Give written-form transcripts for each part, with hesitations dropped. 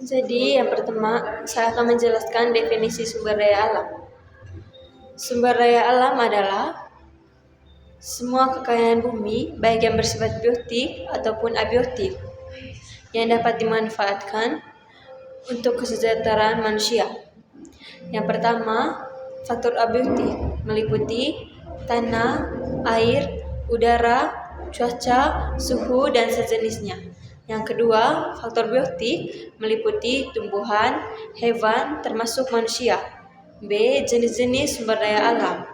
Jadi yang pertama, saya akan menjelaskan definisi sumber daya alam. Sumber daya alam adalah semua kekayaan bumi, baik yang bersifat biotik ataupun abiotik, yang dapat dimanfaatkan untuk kesejahteraan manusia. Yang pertama, faktor abiotik meliputi tanah, air, udara, cuaca, suhu, dan sejenisnya. Yang kedua, faktor biotik meliputi tumbuhan, hewan, termasuk manusia. B. Jenis-jenis sumber daya alam.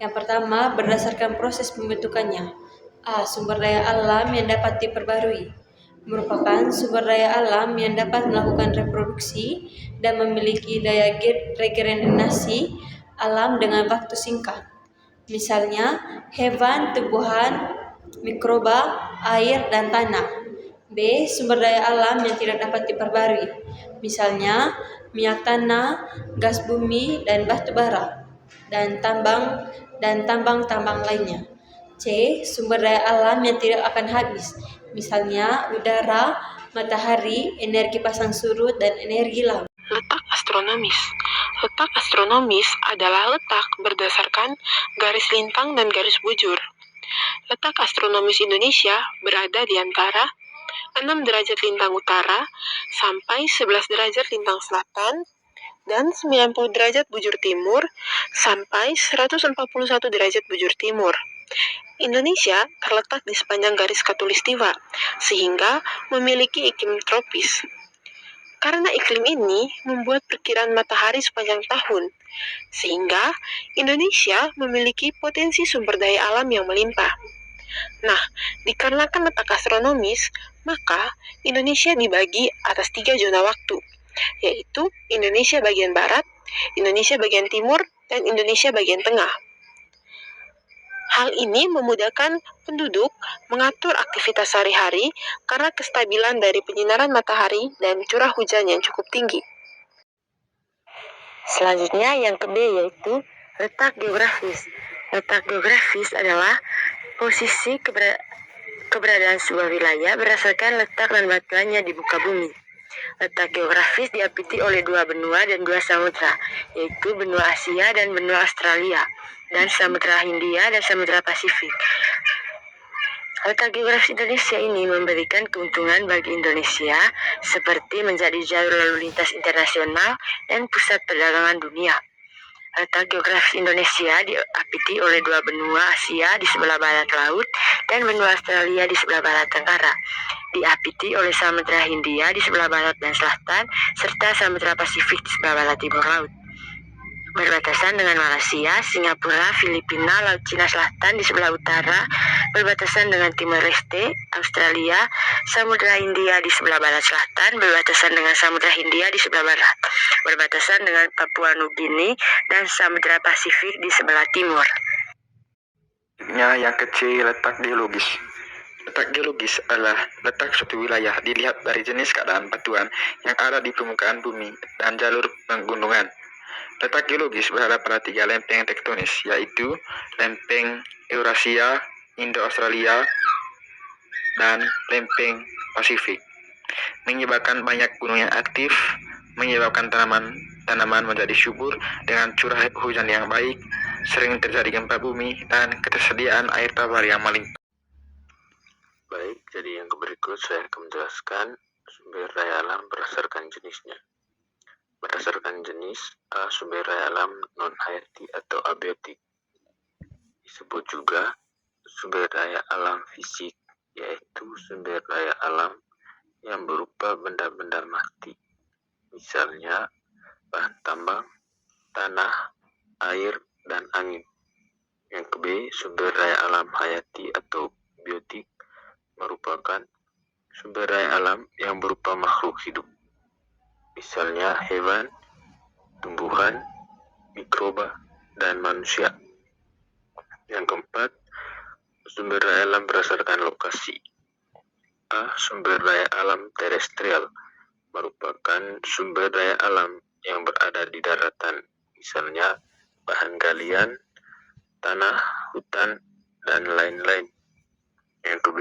Yang pertama, berdasarkan proses pembentukannya. A. Sumber daya alam yang dapat diperbarui merupakan sumber daya alam yang dapat melakukan reproduksi dan memiliki daya regenerasi alam dengan waktu singkat. Misalnya, hewan, tumbuhan, mikroba, air, dan tanah. B. Sumber daya alam yang tidak dapat diperbarui. Misalnya, minyak tanah, gas bumi, dan batu bara, dan tambang-tambang lainnya. C. Sumber daya alam yang tidak akan habis. Misalnya, udara, matahari, energi pasang surut, dan energi laut. Letak astronomis. Letak astronomis adalah letak berdasarkan garis lintang dan garis bujur. Letak astronomis Indonesia berada di antara 6 derajat lintang utara sampai 11 derajat lintang selatan dan 90 derajat bujur timur sampai 141 derajat bujur timur. Indonesia terletak di sepanjang garis khatulistiwa, sehingga memiliki iklim tropis. Karena iklim ini membuat perkiraan matahari sepanjang tahun, sehingga Indonesia memiliki potensi sumber daya alam yang melimpah. Nah, dikarenakan letak astronomis, maka Indonesia dibagi atas 3 zona waktu, yaitu Indonesia bagian barat, Indonesia bagian timur, dan Indonesia bagian tengah. Hal ini memudahkan penduduk mengatur aktivitas sehari-hari karena kestabilan dari penyinaran matahari dan curah hujan yang cukup tinggi. Selanjutnya yang ke B yaitu letak geografis. Letak geografis adalah posisi keberadaan sebuah wilayah berdasarkan letak dan batuannya di muka bumi. Letak geografis diapiti oleh 2 benua dan 2 samudra, yaitu benua Asia dan benua Australia, dan Samudra Hindia dan Samudra Pasifik. Letak geografis Indonesia ini memberikan keuntungan bagi Indonesia seperti menjadi jalur lalu lintas internasional dan pusat perdagangan dunia. Letak geografis Indonesia diapiti oleh 2 benua Asia di sebelah barat laut dan benua Australia di sebelah barat tenggara. Diapiti oleh Samudra Hindia di sebelah barat dan selatan, serta Samudra Pasifik di sebelah barat timur laut. Berbatasan dengan Malaysia, Singapura, Filipina, Laut Cina Selatan di sebelah utara, berbatasan dengan Timor Leste, Australia, Samudra Hindia di sebelah barat selatan, berbatasan dengan Samudra Hindia di sebelah barat, berbatasan dengan Papua Nugini dan Samudra Pasifik di sebelah timur. Yang kecil, letak geologis. Letak geologis adalah letak suatu wilayah dilihat dari jenis keadaan batuan yang ada di permukaan bumi dan jalur pegunungan. Letak geologis berada pada 3 lempeng tektonis, yaitu lempeng Eurasia, Indo-Australia, dan lempeng Pasifik. Menyebabkan banyak gunung yang aktif, menyebabkan tanaman menjadi subur dengan curah hujan yang baik, sering terjadi gempa bumi, dan ketersediaan air tawar yang melimpah. Baik, jadi yang berikut saya akan menjelaskan sumber daya alam berdasarkan jenisnya. Berdasarkan jenis, A. Sumber daya alam non-hayati atau abiotik. Disebut juga sumber daya alam fisik, yaitu sumber daya alam yang berupa benda-benda mati. Misalnya, bahan tambang, tanah, air, dan angin. Yang ke B, sumber daya alam hayati atau biotik merupakan sumber daya alam yang berupa makhluk hidup. Misalnya hewan, tumbuhan, mikroba, dan manusia. Yang keempat, sumber daya alam berdasarkan lokasi. A. Sumber daya alam terestrial merupakan sumber daya alam yang berada di daratan. Misalnya bahan galian, tanah, hutan, dan lain-lain. Yang ke B,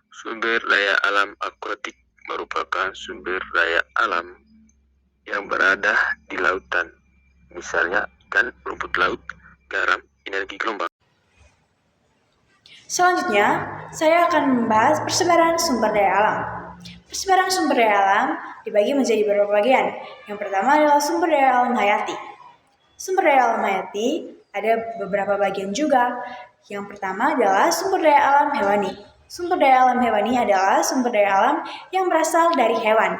sumber daya alam akuatik merupakan sumber daya alam yang berada di lautan, misalnya ikan, rumput laut, garam, energi gelombang. Selanjutnya, saya akan membahas persebaran sumber daya alam. Persebaran sumber daya alam dibagi menjadi beberapa bagian. Yang pertama adalah sumber daya alam hayati. Sumber daya alam hayati ada beberapa bagian juga. Yang pertama adalah sumber daya alam hewani. Sumber daya alam hewani adalah sumber daya alam yang berasal dari hewan.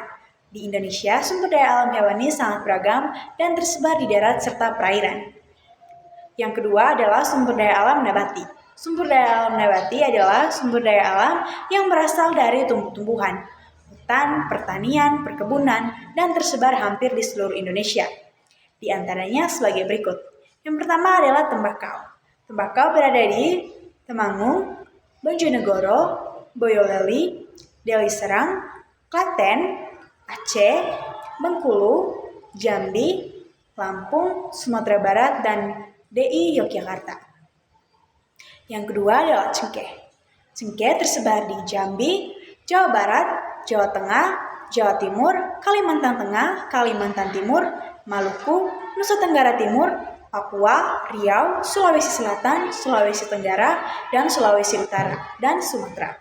Di Indonesia, sumber daya alam hewani sangat beragam dan tersebar di darat serta perairan. Yang kedua adalah sumber daya alam nabati. Sumber daya alam nabati adalah sumber daya alam yang berasal dari tumbuh-tumbuhan, hutan, pertanian, perkebunan, dan tersebar hampir di seluruh Indonesia. Di antaranya sebagai berikut. Yang pertama adalah tembakau. Tembakau berada di Temanggung, Bojonegoro, Boyolali, Deli Serdang, Klaten, Aceh, Bengkulu, Jambi, Lampung, Sumatera Barat, dan DI Yogyakarta. Yang kedua adalah cengkeh. Cengkeh tersebar di Jambi, Jawa Barat, Jawa Tengah, Jawa Timur, Kalimantan Tengah, Kalimantan Timur, Maluku, Nusa Tenggara Timur, Papua, Riau, Sulawesi Selatan, Sulawesi Tenggara, dan Sulawesi Utara, dan Sumatera.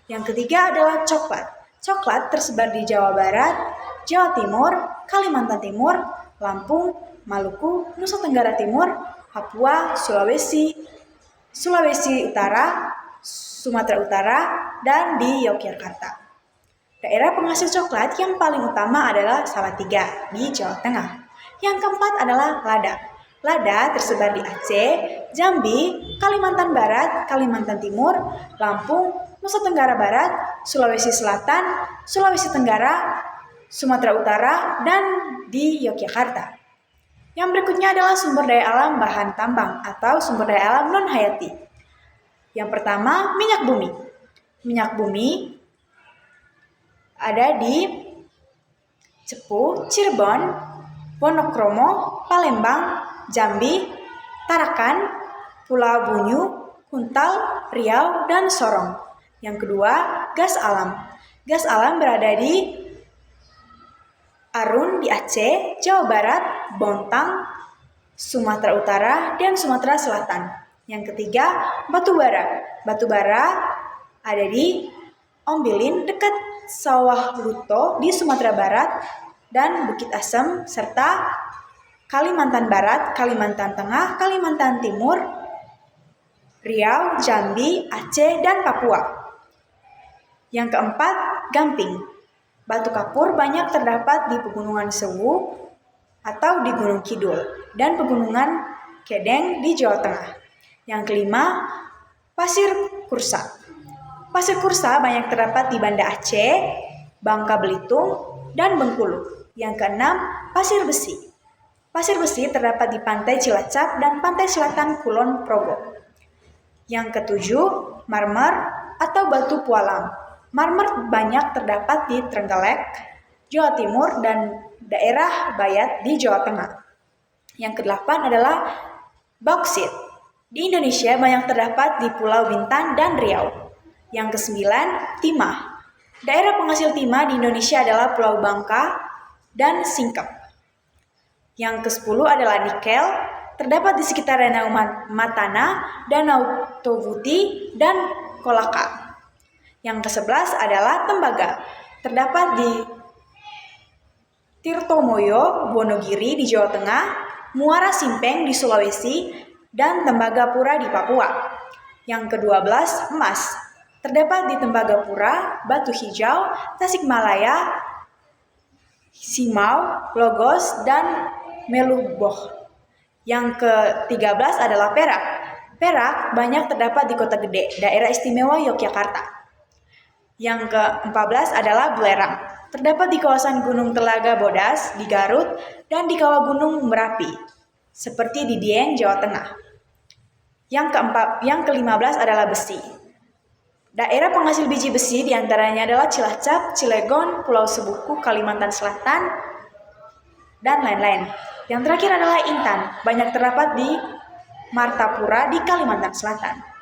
Yang ketiga adalah coklat. Coklat tersebar di Jawa Barat, Jawa Timur, Kalimantan Timur, Lampung, Maluku, Nusa Tenggara Timur, Papua, Sulawesi Utara, Sumatera Utara, dan di Yogyakarta. Daerah penghasil coklat yang paling utama adalah Salatiga di Jawa Tengah. Yang keempat adalah lada. Lada tersebar di Aceh, Jambi, Kalimantan Barat, Kalimantan Timur, Lampung, Nusa Tenggara Barat, Sulawesi Selatan, Sulawesi Tenggara, Sumatera Utara, dan di Yogyakarta. Yang berikutnya adalah sumber daya alam bahan tambang atau sumber daya alam non-hayati. Yang pertama, minyak bumi. Minyak bumi ada di Cepu, Cirebon, Wonokromo, Palembang, Jambi, Tarakan, Pulau Bunyu, Huntal, Riau, dan Sorong. Yang kedua, gas alam. Gas alam berada di Arun di Aceh, Jawa Barat, Bontang, Sumatera Utara, dan Sumatera Selatan. Yang ketiga, batu bara. Batu bara ada di Ombilin dekat Sawah Luto di Sumatera Barat dan Bukit Asem serta Kalimantan Barat, Kalimantan Tengah, Kalimantan Timur, Riau, Jambi, Aceh, dan Papua. Yang keempat, gamping. Batu kapur banyak terdapat di Pegunungan Sewu atau di Gunung Kidul dan Pegunungan Kedeng di Jawa Tengah. Yang kelima, pasir kursa. Pasir kursa banyak terdapat di Banda Aceh, Bangka Belitung, dan Bengkulu. Yang keenam, pasir besi. Pasir besi terdapat di Pantai Cilacap dan Pantai Selatan Kulon Progo. Yang ketujuh, marmer atau batu pualam. Marmer banyak terdapat di Trenggalek, Jawa Timur, dan daerah Bayat di Jawa Tengah. Yang kedelapan adalah bauksit. Di Indonesia banyak terdapat di Pulau Bintan dan Riau. Yang kesembilan, timah. Daerah penghasil timah di Indonesia adalah Pulau Bangka dan Singkep. Yang ke-10 adalah nikel, terdapat di sekitar Danau Matana, Danau Tovuti, dan Kolaka. Yang ke-11 adalah tembaga, terdapat di Tirtomoyo, Wonogiri di Jawa Tengah, Muara Simpeng di Sulawesi, dan Tembagapura di Papua. Yang ke-12, emas, terdapat di Tembagapura, Batu Hijau, Tasikmalaya, Simau, Logos, dan Meluboh. Yang ke-13 adalah perak. Perak banyak terdapat di Kota Gede, Daerah Istimewa Yogyakarta. Yang ke-14 adalah belerang. Terdapat di kawasan Gunung Telaga Bodas, di Garut, dan di kawah Gunung Merapi, seperti di Dieng, Jawa Tengah. Yang ke-15 adalah besi. Daerah penghasil biji besi diantaranya adalah Cilacap, Cilegon, Pulau Sebuku, Kalimantan Selatan, dan lain-lain. Yang terakhir adalah intan, banyak terdapat di Martapura di Kalimantan Selatan.